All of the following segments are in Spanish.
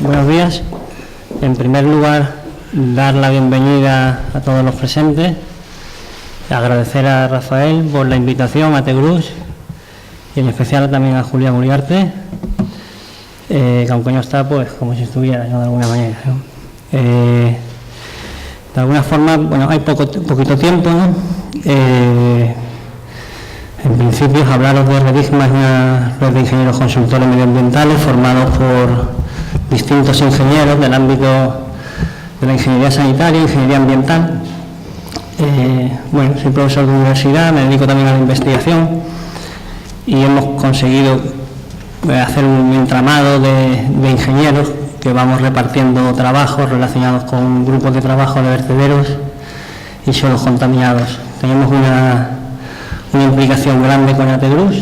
Buenos días. En primer lugar, dar la bienvenida a todos los presentes, agradecer a Rafael por la invitación a Tegrús y en especial también a Julián Uriarte, que aunque no está, pues como si estuviera, ¿no? De alguna manera, ¿no? De alguna forma, bueno, hay poquito tiempo, ¿no? En principio, hablaros de Redigma, es una red de ingenieros consultores medioambientales formados por distintos ingenieros del ámbito de la ingeniería sanitaria, ingeniería ambiental. Bueno, soy profesor de universidad, me dedico también a la investigación y hemos conseguido hacer un entramado de ingenieros que vamos repartiendo trabajos relacionados con grupos de trabajo de vertederos y suelos contaminados. Tenemos una implicación grande con Tegrús,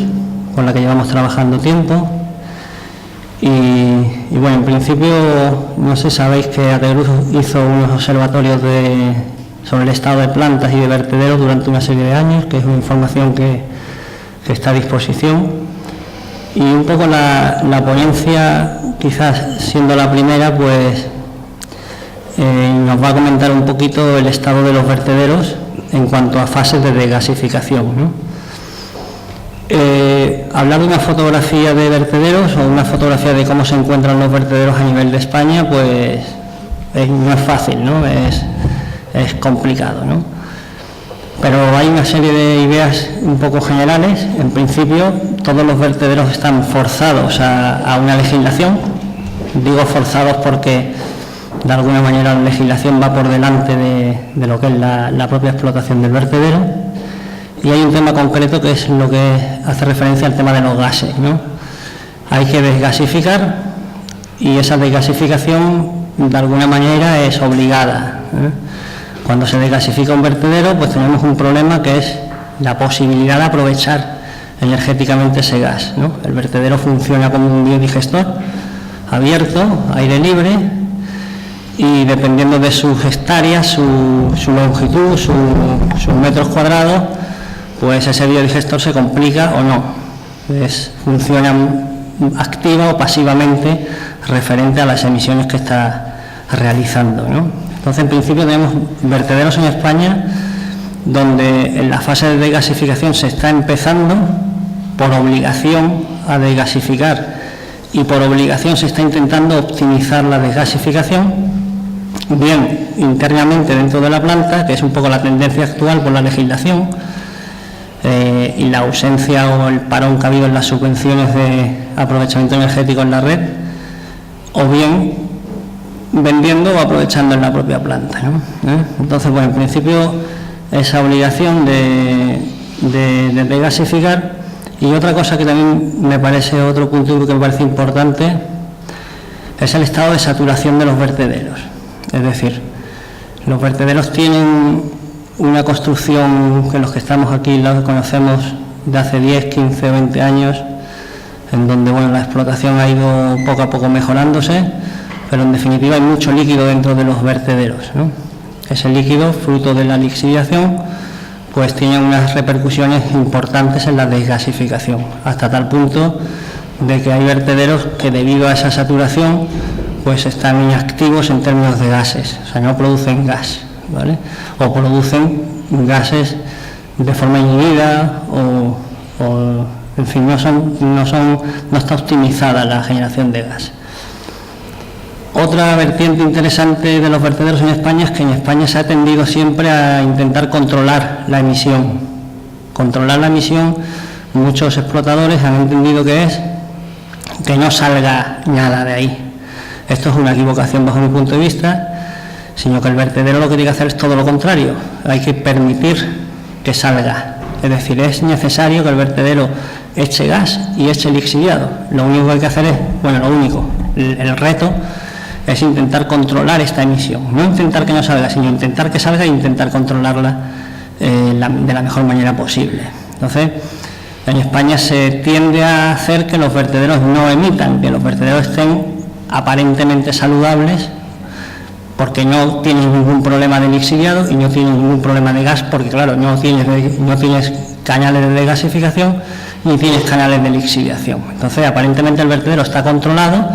con la que llevamos trabajando tiempo. Y bueno, en principio, no sé, sabéis que Tegrús hizo unos observatorios sobre el estado de plantas y de vertederos durante una serie de años, que es una información que está a disposición. Y un poco la ponencia, quizás siendo la primera, pues nos va a comentar un poquito el estado de los vertederos en cuanto a fases de desgasificación, ¿no? Hablar de una fotografía de vertederos o una fotografía de cómo se encuentran los vertederos a nivel de España, pues no es fácil, ¿no? Es complicado, ¿no? Pero hay una serie de ideas un poco generales. En principio, todos los vertederos están forzados a una legislación. Digo forzados porque de alguna manera la legislación va por delante de lo que es la propia explotación del vertedero. Y hay un tema concreto que es lo que hace referencia al tema de los gases, ¿no? Hay que desgasificar y esa desgasificación de alguna manera es obligada, ¿eh? Cuando se desgasifica un vertedero, pues tenemos un problema que es la posibilidad de aprovechar energéticamente ese gas, ¿no? El vertedero funciona como un biodigestor abierto, aire libre, y dependiendo de sus hectáreas, su longitud, sus metros cuadrados, pues ese biodigestor se complica o no. Funciona activa o pasivamente referente a las emisiones que está realizando, ¿no? Entonces, en principio, tenemos vertederos en España donde en la fase de desgasificación se está empezando por obligación a desgasificar y por obligación se está intentando optimizar la desgasificación, bien internamente dentro de la planta, que es un poco la tendencia actual por la legislación, y la ausencia o el parón que ha habido en las subvenciones de aprovechamiento energético en la red, o bien vendiendo o aprovechando en la propia planta, ¿no? Entonces, bueno, en principio esa obligación de desgasificar. Y otra cosa que también me parece, otro punto que me parece importante, es el estado de saturación de los vertederos. Es decir, los vertederos tienen una construcción que los que estamos aquí la conocemos de hace 10, 15 o 20 años, en donde, bueno, la explotación ha ido poco a poco mejorándose, pero en definitiva hay mucho líquido dentro de los vertederos, ¿no? Ese líquido, fruto de la lixiviación, pues tiene unas repercusiones importantes en la desgasificación, hasta tal punto de que hay vertederos que debido a esa saturación pues están inactivos en términos de gases, o sea, no producen gas, ¿vale? O producen gases de forma inhibida o en fin, no está optimizada la generación de gas. Otra vertiente interesante de los vertederos en España es que en España se ha tendido siempre a intentar controlar la emisión. Controlar la emisión, muchos explotadores han entendido que es que no salga nada de ahí. Esto es una equivocación bajo mi punto de vista, sino que el vertedero lo que tiene que hacer es todo lo contrario. Hay que permitir que salga. Es decir, es necesario que el vertedero eche gas y eche lixiviado. Lo único que hay que hacer es, bueno, el reto es intentar controlar esta emisión, no intentar que no salga, sino intentar que salga e intentar controlarla de la mejor manera posible. Entonces, en España se tiende a hacer que los vertederos no emitan, que los vertederos estén aparentemente saludables, porque no tienes ningún problema de lixiviado y no tienes ningún problema de gas, porque claro, no tienes canales de desgasificación ni tienes canales de lixiviación. Entonces, aparentemente el vertedero está controlado,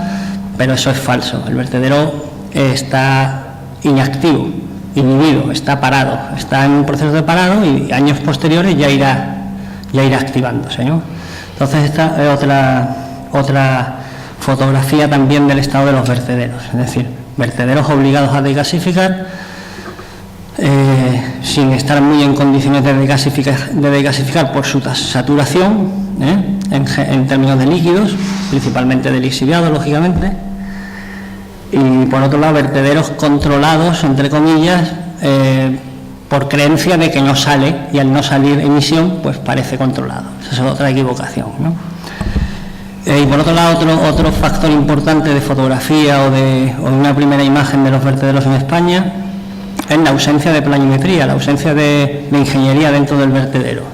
pero eso es falso. El vertedero está inactivo, inhibido, está parado, está en un proceso de parado y años posteriores ya irá activándose, ¿no? Entonces esta es otra fotografía también del estado de los vertederos, es decir, vertederos obligados a desgasificar, sin estar muy en condiciones de desgasificar por su saturación, en términos de líquidos, principalmente de lixiviados, lógicamente, y por otro lado vertederos controlados, entre comillas, por creencia de que no sale, y al no salir emisión pues parece controlado. Esa es otra equivocación, ¿no? Y por otro lado, otro factor importante de fotografía o de una primera imagen de los vertederos en España es la ausencia de planimetría, la ausencia de ingeniería dentro del vertedero.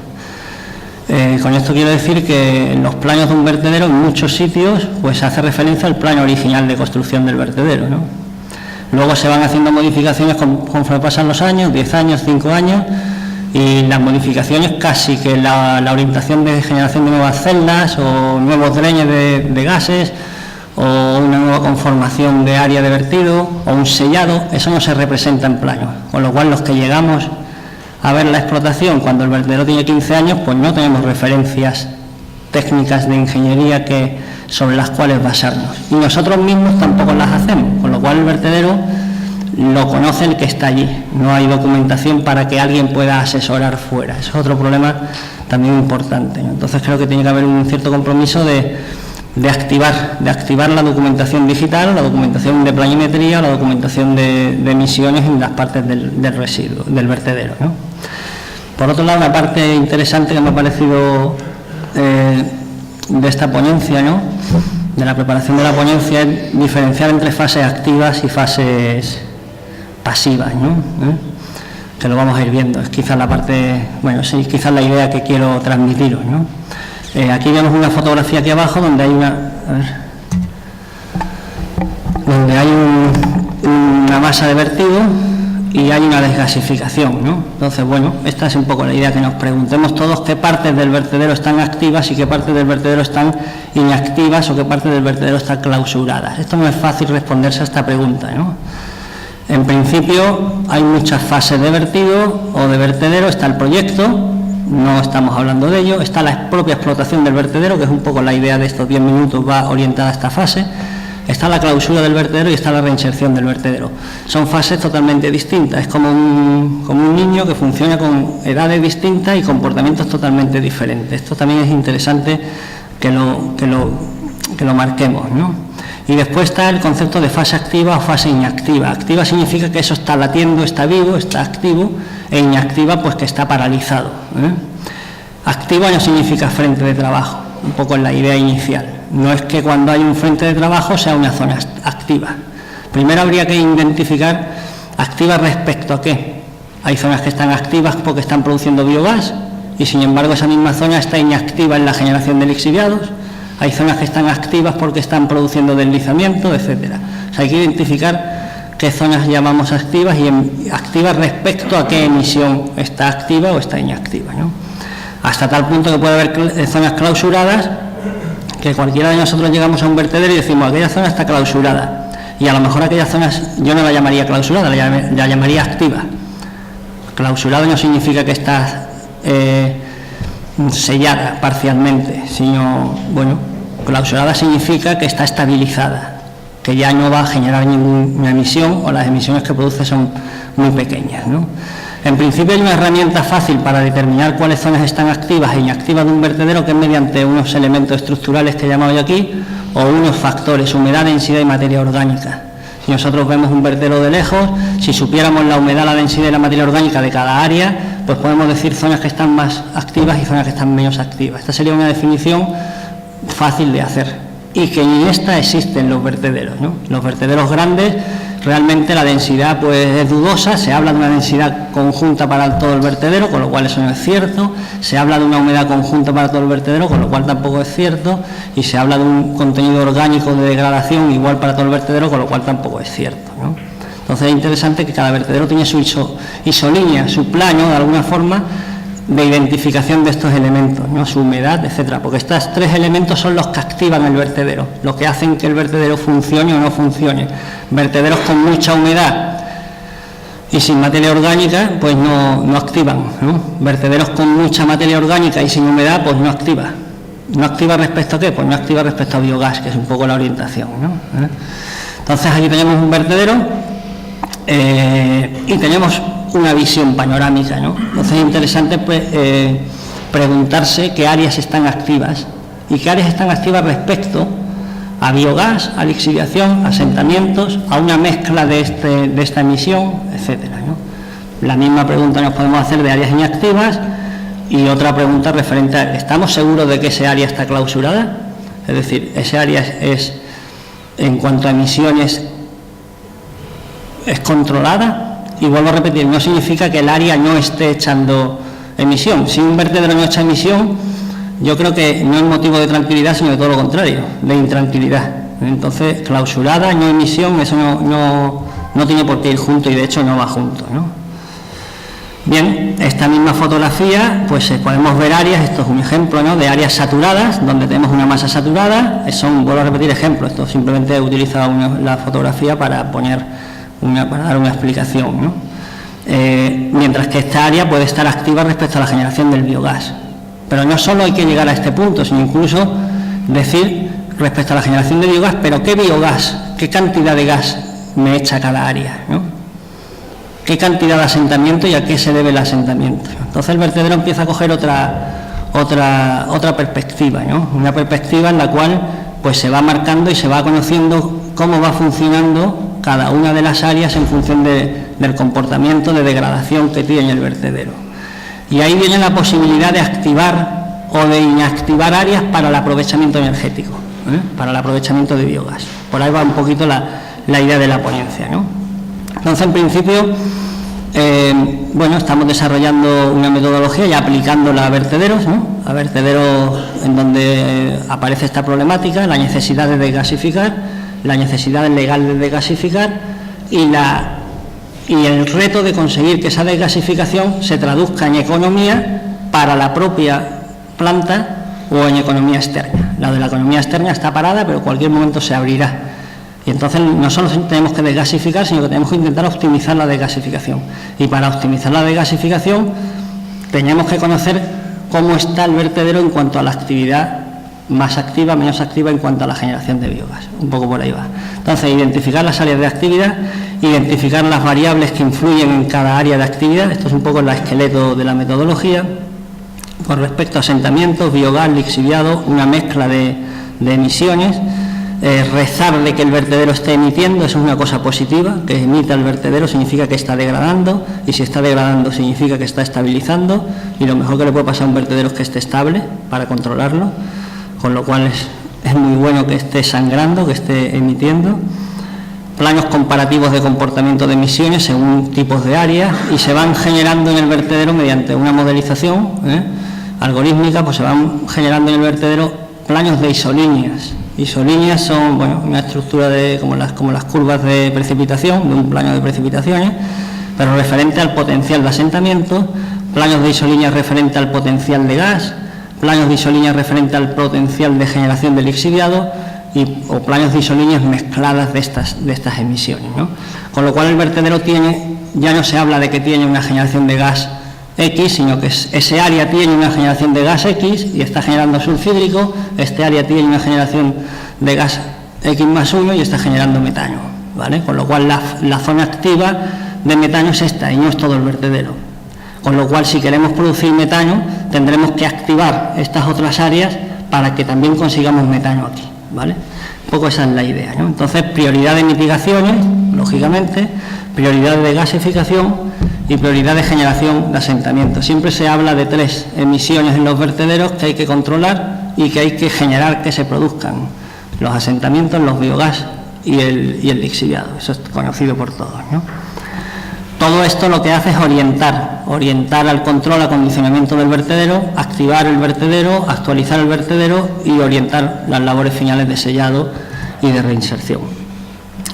Con esto quiero decir que en los planos de un vertedero, en muchos sitios, pues se hace referencia al plano original de construcción del vertedero, ¿no? Luego se van haciendo modificaciones conforme pasan los años, 10 años, 5 años, y las modificaciones casi que la orientación de generación de nuevas celdas o nuevos drenes de gases o una nueva conformación de área de vertido o un sellado, eso no se representa en plano, con lo cual los que llegamos a ver la explotación cuando el vertedero tiene 15 años, pues no tenemos referencias técnicas de ingeniería sobre las cuales basarnos, y nosotros mismos tampoco las hacemos, con lo cual el vertedero lo conoce el que está allí, no hay documentación para que alguien pueda asesorar fuera. Eso es otro problema también importante, ¿no? Entonces creo que tiene que haber un cierto compromiso de activar la documentación digital, la documentación de planimetría, la documentación de emisiones en las partes del residuo, del vertedero, ¿no? Por otro lado, una parte interesante que me ha parecido de esta ponencia, ¿no?, de la preparación de la ponencia, es diferenciar entre fases activas y fases pasivas, ¿no? Que lo vamos a ir viendo. Es quizás la parte, bueno, sí, quizás la idea que quiero transmitiros, ¿no? Aquí vemos una fotografía aquí abajo donde hay una masa de vertido y hay una desgasificación, ¿no? Entonces, bueno, esta es un poco la idea, que nos preguntemos todos qué partes del vertedero están activas y qué partes del vertedero están inactivas o qué partes del vertedero están clausuradas. Esto no es fácil responderse a esta pregunta, ¿no? En principio hay muchas fases de vertido o de vertedero. Está el proyecto, no estamos hablando de ello, está la propia explotación del vertedero, que es un poco la idea de estos 10 minutos, va orientada a esta fase. Está la clausura del vertedero y está la reinserción del vertedero. Son fases totalmente distintas, es como un niño que funciona con edades distintas y comportamientos totalmente diferentes. Esto también es interesante que lo marquemos, ¿no? Y después está el concepto de fase activa o fase inactiva. Activa significa que eso está latiendo, está vivo, está activo, e inactiva pues que está paralizado, ¿eh? Activa no significa frente de trabajo, un poco en la idea inicial. No es que cuando hay un frente de trabajo sea una zona activa. Primero habría que identificar activa respecto a qué. Hay zonas que están activas porque están produciendo biogás y sin embargo esa misma zona está inactiva en la generación de lixiviados. Hay zonas que están activas porque están produciendo deslizamiento, etcétera. O sea, hay que identificar qué zonas llamamos activas y activas respecto a qué emisión está activa o está inactiva, ¿no? Hasta tal punto que puede haber zonas clausuradas, que cualquiera de nosotros llegamos a un vertedero y decimos aquella zona está clausurada, y a lo mejor aquellas zonas yo no la llamaría clausurada, la llamaría activa. Clausurada no significa que está sellada parcialmente, sino, bueno, clausurada significa que está estabilizada, que ya no va a generar ninguna emisión o las emisiones que produce son muy pequeñas, ¿no? En principio hay una herramienta fácil para determinar cuáles zonas están activas e inactivas de un vertedero, que es mediante unos elementos estructurales que he llamado yo aquí, o unos factores, humedad, densidad y materia orgánica. Si nosotros vemos un vertedero de lejos, si supiéramos la humedad, la densidad y la materia orgánica de cada área, pues podemos decir zonas que están más activas y zonas que están menos activas. Esta sería una definición fácil de hacer y que ni esta existe en los vertederos, ¿no? Los vertederos grandes realmente la densidad pues es dudosa, se habla de una densidad conjunta para todo el vertedero, con lo cual eso no es cierto, se habla de una humedad conjunta para todo el vertedero, con lo cual tampoco es cierto, y se habla de un contenido orgánico de degradación igual para todo el vertedero, con lo cual tampoco es cierto, ¿no? Entonces es interesante que cada vertedero tiene su isolínea, su plano de alguna forma de identificación de estos elementos, ¿no? Su humedad, etcétera, porque estos tres elementos son los que activan el vertedero, los que hacen que el vertedero funcione o no funcione. Vertederos con mucha humedad y sin materia orgánica, pues no activan, ¿no? Vertederos con mucha materia orgánica y sin humedad, pues no activa. ¿No activa respecto a qué? Pues no activa respecto a biogás, que es un poco la orientación, ¿no? Entonces aquí tenemos un vertedero y tenemos una visión panorámica, ¿no? Entonces es interesante pues, preguntarse qué áreas están activas y qué áreas están activas respecto a biogás, a lixiviación, asentamientos, a una mezcla de esta emisión, etcétera, ¿no? La misma pregunta nos podemos hacer de áreas inactivas y otra pregunta referente a ¿estamos seguros de que ese área está clausurada? Es decir, ese área es en cuanto a emisiones es controlada. Y vuelvo a repetir, no significa que el área no esté echando emisión. Si un vertedero no echa emisión, yo creo que no es motivo de tranquilidad, sino de todo lo contrario, de intranquilidad. Entonces, clausurada, no emisión, eso no tiene por qué ir junto y de hecho no va junto, ¿no? Bien, esta misma fotografía, pues podemos ver áreas, esto es un ejemplo, ¿no?, de áreas saturadas, donde tenemos una masa saturada. Vuelvo a repetir ejemplos, esto simplemente he utilizado la fotografía para dar una explicación, ¿no? Mientras que esta área puede estar activa respecto a la generación del biogás. Pero no solo hay que llegar a este punto, sino incluso decir respecto a la generación de biogás, pero ¿qué biogás, qué cantidad de gas me echa cada área, ¿no? ¿Qué cantidad de asentamiento y a qué se debe el asentamiento? Entonces el vertedero empieza a coger otra perspectiva, ¿no? Una perspectiva en la cual pues se va marcando y se va conociendo cómo va funcionando cada una de las áreas en función del comportamiento de degradación que tiene el vertedero. Y ahí viene la posibilidad de activar o de inactivar áreas para el aprovechamiento energético, para el aprovechamiento de biogás. Por ahí va un poquito la idea de la ponencia, ¿no? Entonces, en principio, estamos desarrollando una metodología y aplicándola a vertederos, ¿no? A vertederos en donde aparece esta problemática, la necesidad de desgasificar, la necesidad legal de desgasificar y el reto de conseguir que esa desgasificación se traduzca en economía para la propia planta o en economía externa. La de la economía externa está parada, pero en cualquier momento se abrirá. Y entonces no solo tenemos que desgasificar, sino que tenemos que intentar optimizar la desgasificación. Y para optimizar la desgasificación tenemos que conocer cómo está el vertedero en cuanto a la actividad más activa, menos activa en cuanto a la generación de biogás. Un poco por ahí va. Entonces, identificar las áreas de actividad, identificar las variables que influyen en cada área de actividad. Esto es un poco el esqueleto de la metodología. Con respecto a asentamientos, biogás, lixiviado, una mezcla de emisiones. Rezar de que el vertedero esté emitiendo, eso es una cosa positiva, que emita el vertedero significa que está degradando, y si está degradando significa que está estabilizando, y lo mejor que le puede pasar a un vertedero es que esté estable para controlarlo, con lo cual es muy bueno que esté sangrando, que esté emitiendo. Planos comparativos de comportamiento de emisiones según tipos de áreas, y se van generando en el vertedero mediante una modelización algorítmica, pues se van generando en el vertedero planos de isolíneas. Isolíneas son una estructura como las curvas de precipitación, de un plano de precipitaciones, pero referente al potencial de asentamiento, planos de isolíneas referente al potencial de gas, planos de isolíneas referente al potencial de generación de lixiviado o planos de isolíneas mezcladas de estas emisiones, ¿no? Con lo cual el vertedero ya no se habla de que tiene una generación de gas X, sino que ese área tiene una generación de gas X y está generando sulfídrico, este área tiene una generación de gas X más 1 y está generando metano, ¿vale? Con lo cual la zona activa de metano es esta y no es todo el vertedero. Con lo cual, si queremos producir metano, tendremos que activar estas otras áreas para que también consigamos metano aquí, ¿vale? Un poco esa es la idea, ¿no? Entonces, prioridad de mitigaciones, lógicamente, prioridad de gasificación y prioridad de generación de asentamiento. Siempre se habla de 3 emisiones en los vertederos que hay que controlar y que hay que generar que se produzcan: los asentamientos, los biogás y el lixiviado. Eso es conocido por todos, ¿no? Todo esto lo que hace es orientar al control, acondicionamiento del vertedero, activar el vertedero, actualizar el vertedero y orientar las labores finales de sellado y de reinserción.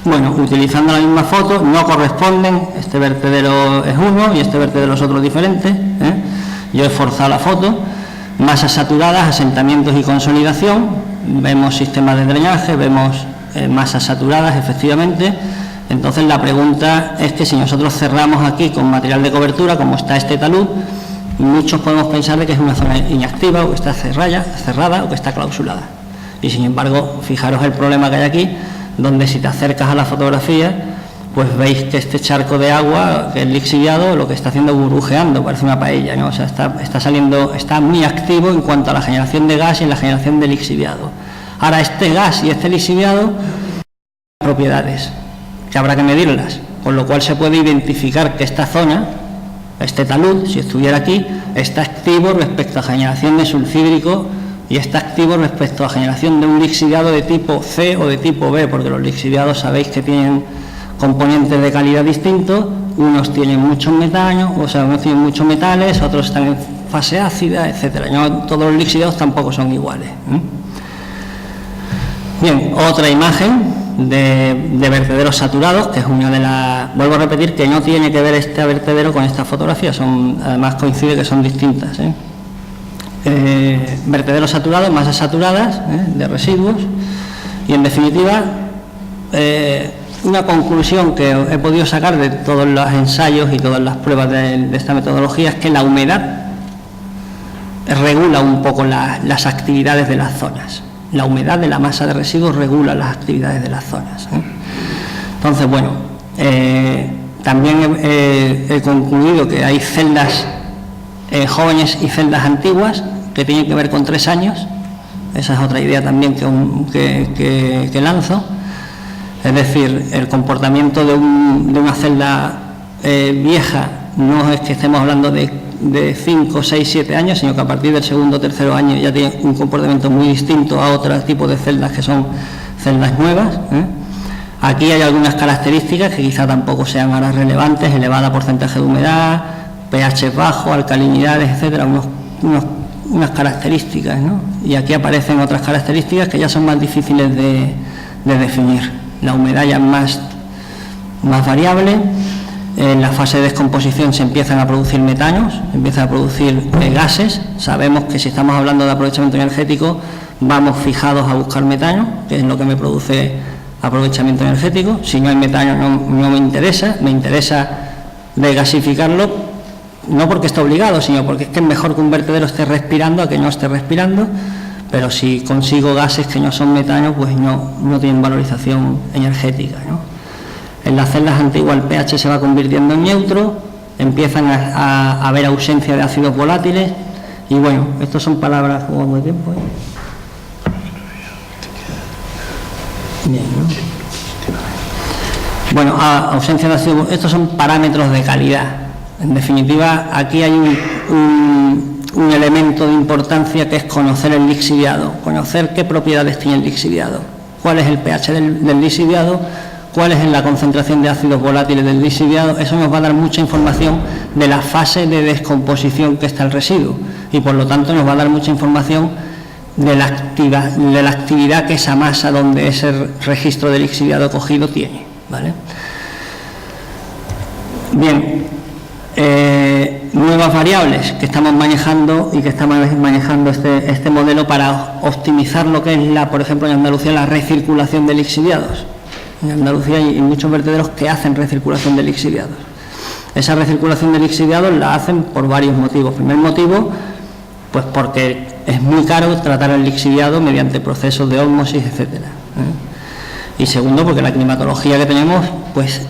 Bueno, utilizando la misma foto, no corresponden, este vertedero es uno y este vertedero es otro diferente, Yo he forzado la foto. Masas saturadas, asentamientos y consolidación. Vemos sistemas de drenaje, vemos masas saturadas, efectivamente. Entonces la pregunta es que si nosotros cerramos aquí con material de cobertura, como está este talud, muchos podemos pensar de que es una zona inactiva, o que está cerrada o que está clausurada. Y sin embargo, fijaros el problema que hay aquí, donde si te acercas a la fotografía, pues veis que este charco de agua, que es lixiviado, lo que está haciendo es burbujeando, parece una paella, ¿no? O sea, está muy activo en cuanto a la generación de gas y en la generación de lixiviado. Ahora, este gas y este lixiviado, propiedades, que habrá que medirlas, con lo cual se puede identificar que esta zona, este talud, si estuviera aquí, está activo respecto a generación de sulfídrico y está activo respecto a generación de un lixiviado de tipo C o de tipo B, porque los lixiviados sabéis que tienen componentes de calidad distintos, unos tienen muchos metanos, o sea, unos tienen muchos metales, otros están en fase ácida, etcétera. No, todos los lixiviados tampoco son iguales. Bien, otra imagen de vertederos saturados, que es una de las... Vuelvo a repetir que no tiene que ver este vertedero con esta fotografía, además coincide que son distintas. Vertederos saturados, masas saturadas de residuos, y en definitiva una conclusión que he podido sacar de todos los ensayos y todas las pruebas de esta metodología es que la humedad regula un poco las actividades de las zonas. La humedad de la masa de residuos regula las actividades de las zonas. Entonces, bueno, también he concluido que hay celdas jóvenes y celdas antiguas que tienen que ver con 3 años. Esa es otra idea también que lanzo. Es decir, el comportamiento de una celda vieja no es que estemos hablando de 5, 6, 7 años, sino que a partir del segundo o tercero año ya tiene un comportamiento muy distinto a otro tipo de celdas que son celdas nuevas. Aquí hay algunas características que quizá tampoco sean ahora relevantes: elevada porcentaje de humedad, pH bajo, alcalinidades, etcétera, unas características, ¿no? Y aquí aparecen otras características que ya son más difíciles de definir. La humedad ya es más variable. En la fase de descomposición se empiezan a producir metanos, empiezan a producir gases. Sabemos que si estamos hablando de aprovechamiento energético, vamos fijados a buscar metano, que es lo que me produce aprovechamiento energético. Si no hay metano no me interesa desgasificarlo, no porque esté obligado, sino porque es que es mejor que un vertedero esté respirando a que no esté respirando. Pero si consigo gases que no son metano, pues no tienen valorización energética, ¿no? En las celdas antiguas el pH se va convirtiendo en neutro, empiezan a haber ausencia de ácidos volátiles, y bueno, estas son palabras como de tiempo. Bien, ¿no? Bueno, ausencia de ácidos, estos son parámetros de calidad. En definitiva, aquí hay un elemento de importancia que es conocer el lixiviado, conocer qué propiedades tiene el lixiviado, cuál es el pH del lixiviado, cuál es la concentración de ácidos volátiles del lixiviado. Eso nos va a dar mucha información de la fase de descomposición que está el residuo, y por lo tanto nos va a dar mucha información de la actividad que esa masa donde ese registro de lixiviado cogido tiene, ¿vale? Bien, nuevas variables que estamos manejando y que estamos manejando este modelo para optimizar lo que es por ejemplo en Andalucía, la recirculación de lixiviados. En Andalucía hay muchos vertederos que hacen recirculación de lixiviados. Esa recirculación de lixiviados la hacen por varios motivos. Primer motivo, pues porque es muy caro tratar el lixiviado mediante procesos de ósmosis, etcétera. Y segundo, porque la climatología que tenemos, pues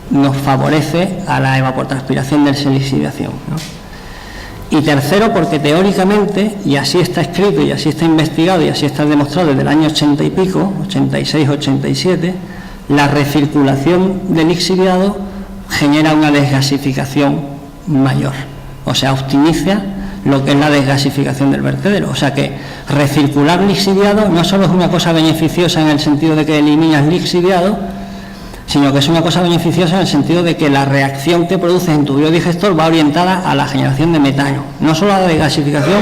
nos favorece a la evapotranspiración de esa lixiviación, ¿no? Y tercero, porque teóricamente, y así está escrito y así está investigado y así está demostrado desde el año 80 y pico, 86, 87, la recirculación del lixiviado genera una desgasificación mayor, o sea, optimiza lo que es la desgasificación del vertedero. O sea que recircular lixiviado no solo es una cosa beneficiosa en el sentido de que eliminas lixiviado, sino que es una cosa beneficiosa en el sentido de que la reacción que produces en tu biodigestor va orientada a la generación de metano, no solo a la desgasificación,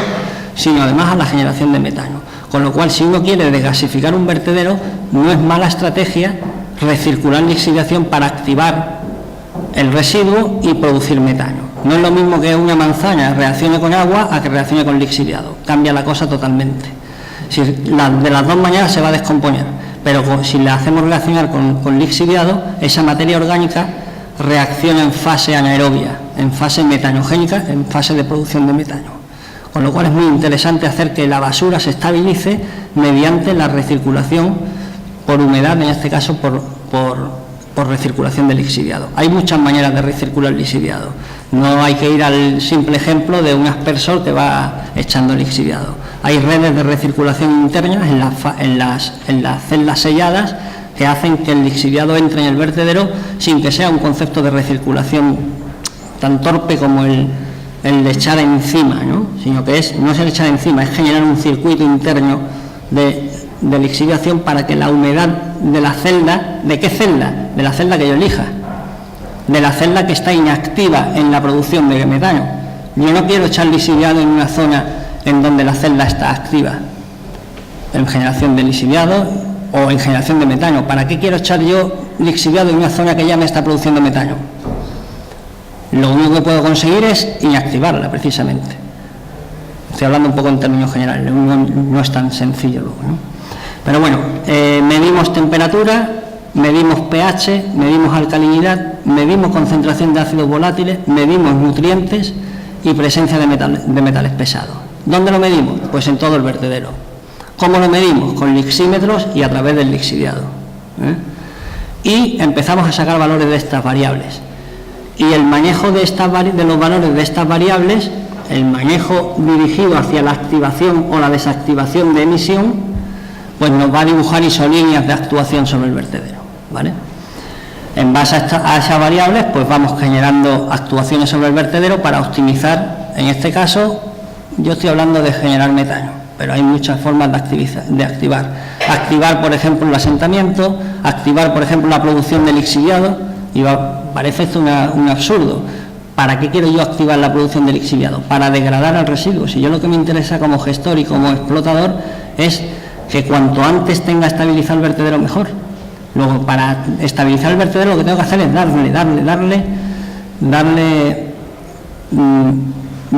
sino además a la generación de metano. Con lo cual, si uno quiere desgasificar un vertedero, no es mala estrategia recircular lixiviación para activar el residuo y producir metano. No es lo mismo que una manzana reaccione con agua a que reaccione con lixiviado. Cambia la cosa totalmente. Si de las dos maneras se va a descomponer, pero si la hacemos reaccionar con lixiviado, esa materia orgánica reacciona en fase anaerobia, en fase metanogénica, en fase de producción de metano. Con lo cual es muy interesante hacer que la basura se estabilice mediante la recirculación por humedad, en este caso por recirculación de lixiviado. Hay muchas maneras de recircular lixiviado. No hay que ir al simple ejemplo de un aspersor que va echando lixiviado. Hay redes de recirculación internas en las celdas selladas que hacen que el lixiviado entre en el vertedero sin que sea un concepto de recirculación tan torpe como el de echar encima, ¿no? Sino que no es el echar encima, es generar un circuito interno de lixiviación para que la humedad de la celda, ¿de qué celda? De la celda que yo elija, de la celda que está inactiva en la producción de metano. Yo no quiero echar lixiviado en una zona en donde la celda está activa en generación de lixiviado o en generación de metano. ¿Para qué quiero echar yo lixiviado en una zona que ya me está produciendo metano? Lo único que puedo conseguir es inactivarla, precisamente. Estoy hablando un poco en términos generales, no es tan sencillo luego, ¿no? Pero bueno, medimos temperatura, medimos pH, medimos alcalinidad, medimos concentración de ácidos volátiles, medimos nutrientes y presencia de metales pesados. ¿Dónde lo medimos? Pues en todo el vertedero. ¿Cómo lo medimos? Con lixímetros y a través del lixiviado. Y empezamos a sacar valores de estas variables. Y el manejo de los valores de estas variables, el manejo dirigido hacia la activación o la desactivación de emisión, pues nos va a dibujar isolíneas de actuación sobre el vertedero, ¿vale? En base a esas variables, pues vamos generando actuaciones sobre el vertedero para optimizar. En este caso, yo estoy hablando de generar metano, pero hay muchas formas de activar. Activar, por ejemplo, el asentamiento, activar, por ejemplo, la producción de lixiviado, y parece esto un absurdo. ¿Para qué quiero yo activar la producción de lixiviado? Para degradar al residuo. Si yo lo que me interesa como gestor y como explotador es que cuanto antes tenga estabilizado el vertedero, mejor. Luego, para estabilizar el vertedero, lo que tengo que hacer es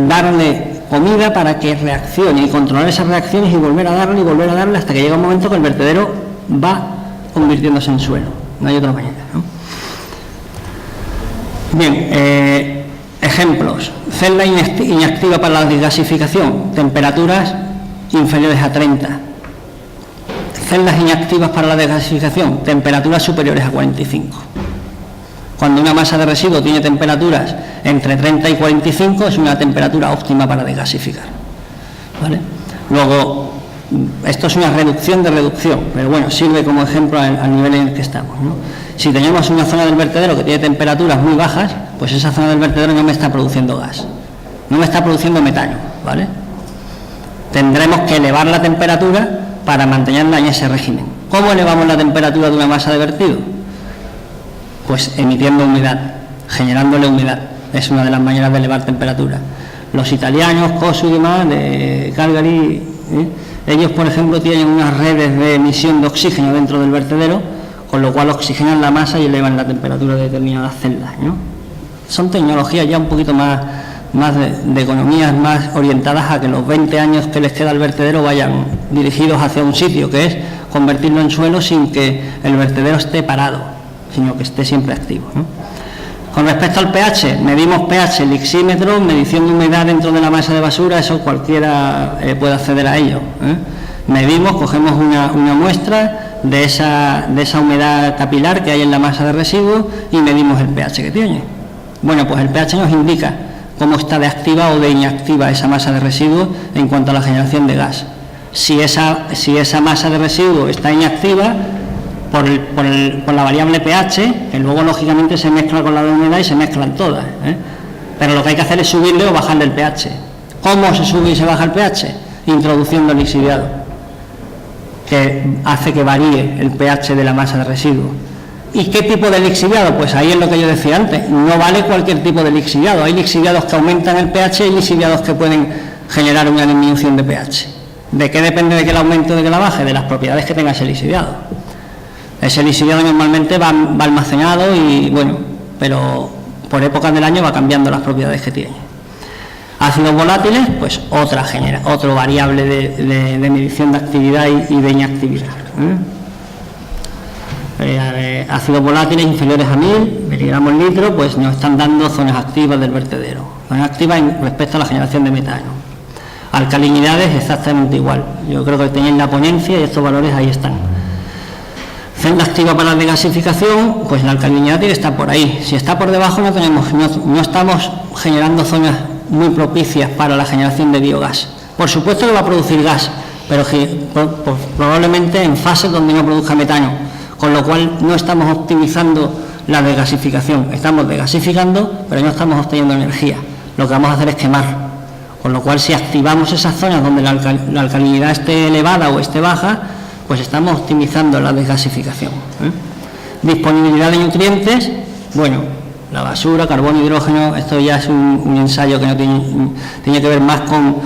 darle comida para que reaccione y controlar esas reacciones y volver a darle hasta que llega un momento que el vertedero va convirtiéndose en suelo. No hay otra manera, ¿no? Bien, ejemplos. Celda inactiva para la desgasificación, temperaturas inferiores a 30. Celdas inactivas para la desgasificación, temperaturas superiores a 45. Cuando una masa de residuo tiene temperaturas entre 30 y 45, es una temperatura óptima para desgasificar, ¿vale? Luego, esto es una reducción de reducción, pero bueno, sirve como ejemplo al nivel en el que estamos, ¿no? Si tenemos una zona del vertedero que tiene temperaturas muy bajas, pues esa zona del vertedero no me está produciendo gas, no me está produciendo metano, ¿vale? Tendremos que elevar la temperatura para mantenerla en ese régimen. ¿Cómo elevamos la temperatura de una masa de vertido? Pues emitiendo humedad, generándole humedad. Es una de las maneras de elevar temperatura. Los italianos, COSU y demás, de Calgary, ellos, por ejemplo, tienen unas redes de emisión de oxígeno dentro del vertedero, con lo cual oxigenan la masa y elevan la temperatura de determinadas celdas, ¿no? Son tecnologías ya un poquito más de economías más orientadas a que los 20 años que les queda al vertedero vayan dirigidos hacia un sitio, que es convertirlo en suelo sin que el vertedero esté parado, sino que esté siempre activo, ¿no? Con respecto al pH, medimos pH, lixímetro, medición de humedad dentro de la masa de basura, eso cualquiera puede acceder a ello, Medimos, cogemos una muestra de esa humedad capilar que hay en la masa de residuos y medimos el pH que tiene. Bueno, pues el pH nos indica cómo está de activa o de inactiva esa masa de residuos en cuanto a la generación de gas. Si esa masa de residuos está inactiva, por la variable pH, que luego lógicamente se mezcla con la de humedad y se mezclan todas, pero lo que hay que hacer es subirle o bajarle el pH. ¿Cómo se sube y se baja el pH? Introduciendo lixiviado, que hace que varíe el pH de la masa de residuos. ¿Y qué tipo de lixiviado? Pues ahí es lo que yo decía antes, no vale cualquier tipo de lixiviado. Hay lixiviados que aumentan el pH y lixiviados que pueden generar una disminución de pH. ¿De qué depende de que el aumente o de que la baje? De las propiedades que tenga ese lixiviado. Ese lixiviado normalmente va almacenado y bueno, pero por épocas del año va cambiando las propiedades que tiene. Ácidos volátiles, pues otro variable de medición de actividad y de inactividad. Ácidos volátiles inferiores a 1000 miligramos litro, pues nos están dando zonas activas del vertedero, zonas activas respecto a la generación de metano. Alcalinidades exactamente igual, yo creo que tenéis la ponencia y estos valores ahí están. Celda activa para la desgasificación, pues la alcalinidad tiene que estar por ahí. Si está por debajo no estamos generando zonas muy propicias para la generación de biogás. Por supuesto que va a producir gas, pero probablemente en fases donde no produzca metano, con lo cual no estamos optimizando la desgasificación. Estamos desgasificando, pero no estamos obteniendo energía. Lo que vamos a hacer es quemar. Con lo cual, si activamos esas zonas donde la alcalinidad esté elevada o esté baja, pues estamos optimizando la desgasificación. Disponibilidad de nutrientes, bueno, la basura, carbono, hidrógeno, esto ya es un ensayo que no tiene que ver más con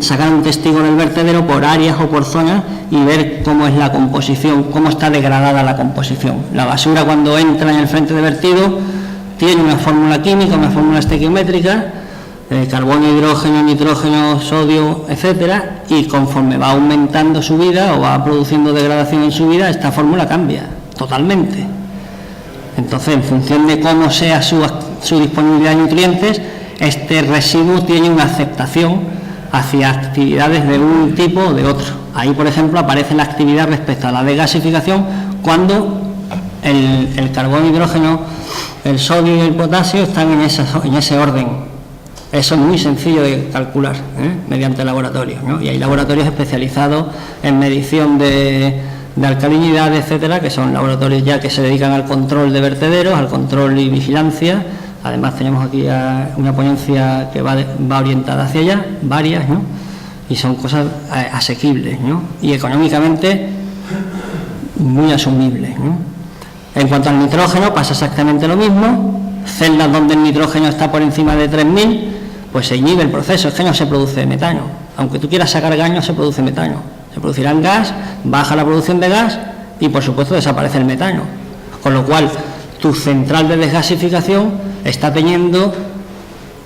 sacar un testigo del vertedero por áreas o por zonas y ver cómo es la composición, cómo está degradada la composición. La basura, cuando entra en el frente de vertido, tiene una fórmula química, una fórmula estequiométrica, carbono, hidrógeno, nitrógeno, sodio, etcétera, y conforme va aumentando su vida o va produciendo degradación en su vida, esta fórmula cambia totalmente. Entonces, en función de cómo sea su disponibilidad de nutrientes, este residuo tiene una aceptación hacia actividades de un tipo o de otro. Ahí, por ejemplo, aparece la actividad respecto a la desgasificación cuando el carbono, hidrógeno, el sodio y el potasio están en ese orden. Eso es muy sencillo de calcular mediante laboratorios, ¿no? Y hay laboratorios especializados en medición de alcalinidad, etcétera, que son laboratorios ya que se dedican al control de vertederos, al control y vigilancia. Además tenemos aquí una ponencia que va orientada hacia allá, varias, ¿no? Y son cosas asequibles, ¿no? Y económicamente muy asumibles, ¿no? En cuanto al nitrógeno pasa exactamente lo mismo. Celdas donde el nitrógeno está por encima de 3000, pues se inhibe el proceso, es que no se produce metano. Aunque tú quieras sacar gas, no se produce metano. Se producirán gas, baja la producción de gas y por supuesto desaparece el metano. Con lo cual, tu central de desgasificación está teniendo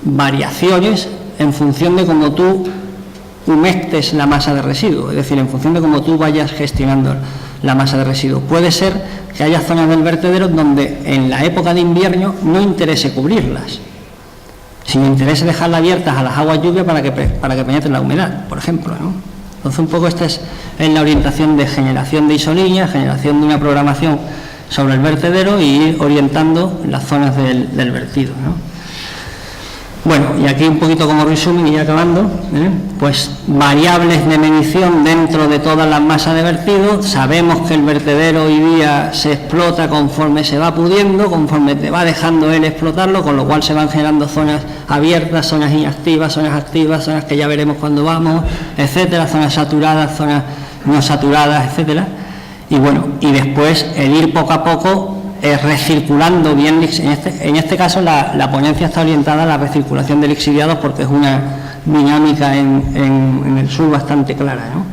variaciones en función de cómo tú humectes la masa de residuos, es decir, en función de cómo tú vayas gestionando la masa de residuos. Puede ser que haya zonas del vertedero donde en la época de invierno no interese cubrirlas, sino interese dejarlas abiertas a las aguas lluvia para que penetre la humedad, por ejemplo, ¿no? Entonces, un poco esta es la orientación de generación de isolíneas, generación de una programación sobre el vertedero y ir orientando las zonas del vertido, ¿no? Bueno, y aquí un poquito como resumen y ya acabando, pues variables de medición dentro de todas las masas de vertido. Sabemos que el vertedero hoy día se explota conforme se va pudiendo, conforme te va dejando él explotarlo, con lo cual se van generando zonas abiertas, zonas inactivas, zonas activas, zonas que ya veremos cuando vamos, etcétera, zonas saturadas, zonas no saturadas, etcétera. Y bueno, y después el ir poco a poco recirculando bien. En este caso la ponencia está orientada a la recirculación de lixiviados porque es una dinámica en el sur bastante clara, ¿no?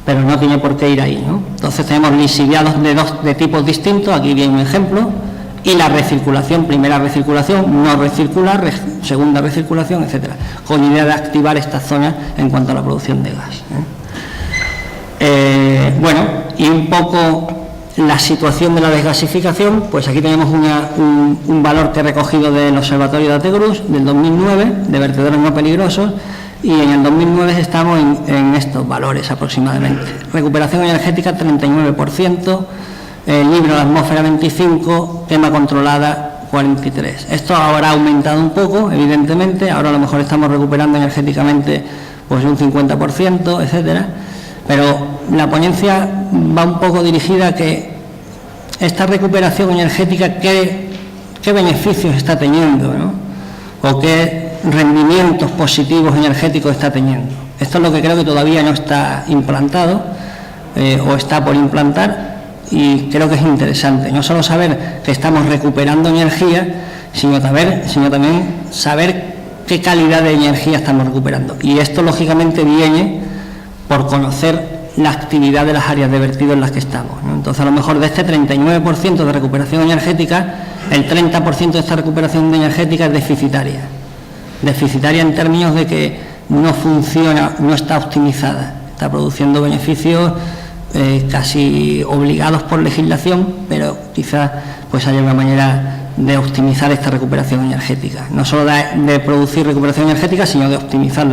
Pero no tiene por qué ir ahí, ¿no? Entonces tenemos lixiviados de tipos distintos, aquí viene un ejemplo, y la recirculación, primera recirculación, no recircular, segunda recirculación, etcétera, con idea de activar estas zonas en cuanto a la producción de gas, bueno, y un poco la situación de la desgasificación, pues aquí tenemos un valor que he recogido del Observatorio de Ategrús del 2009, de vertederos no peligrosos, y en el 2009 estamos en estos valores aproximadamente. Recuperación energética 39%, libre a la atmósfera 25%, quema controlada 43%. Esto ahora ha aumentado un poco, evidentemente, ahora a lo mejor estamos recuperando energéticamente pues un 50%, etcétera. Pero la ponencia va un poco dirigida a que esta recuperación energética, qué beneficios está teniendo, ¿no? O qué rendimientos positivos energéticos está teniendo. Esto es lo que creo que todavía no está implantado o está por implantar, y creo que es interesante. No solo saber que estamos recuperando energía, sino también saber qué calidad de energía estamos recuperando. Y esto, lógicamente, viene por conocer la actividad de las áreas de vertido en las que estamos, ¿no? Entonces, a lo mejor de este 39% de recuperación energética, el 30% de esta recuperación energética es deficitaria. Deficitaria en términos de que no funciona, no está optimizada, está produciendo beneficios casi obligados por legislación, pero quizás pues haya una manera de optimizar esta recuperación energética, no solo de producir recuperación energética, sino de optimizar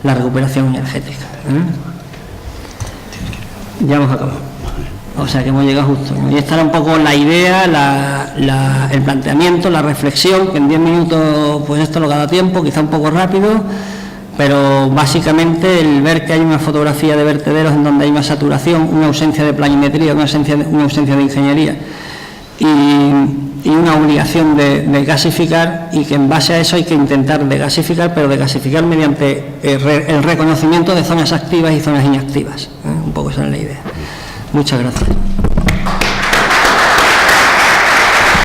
la recuperación energética. Ya hemos acabado, o sea que hemos llegado justo, ¿no? Y esta era un poco la idea, el planteamiento, la reflexión, que en 10 minutos pues esto lo da tiempo, quizá un poco rápido, pero básicamente el ver que hay una fotografía de vertederos en donde hay una saturación, una ausencia de planimetría, una ausencia de ingeniería y una obligación de gasificar, y que en base a eso hay que intentar degasificar, pero degasificar mediante el reconocimiento de zonas activas y zonas inactivas, ¿eh? Un poco esa es la idea. Muchas gracias.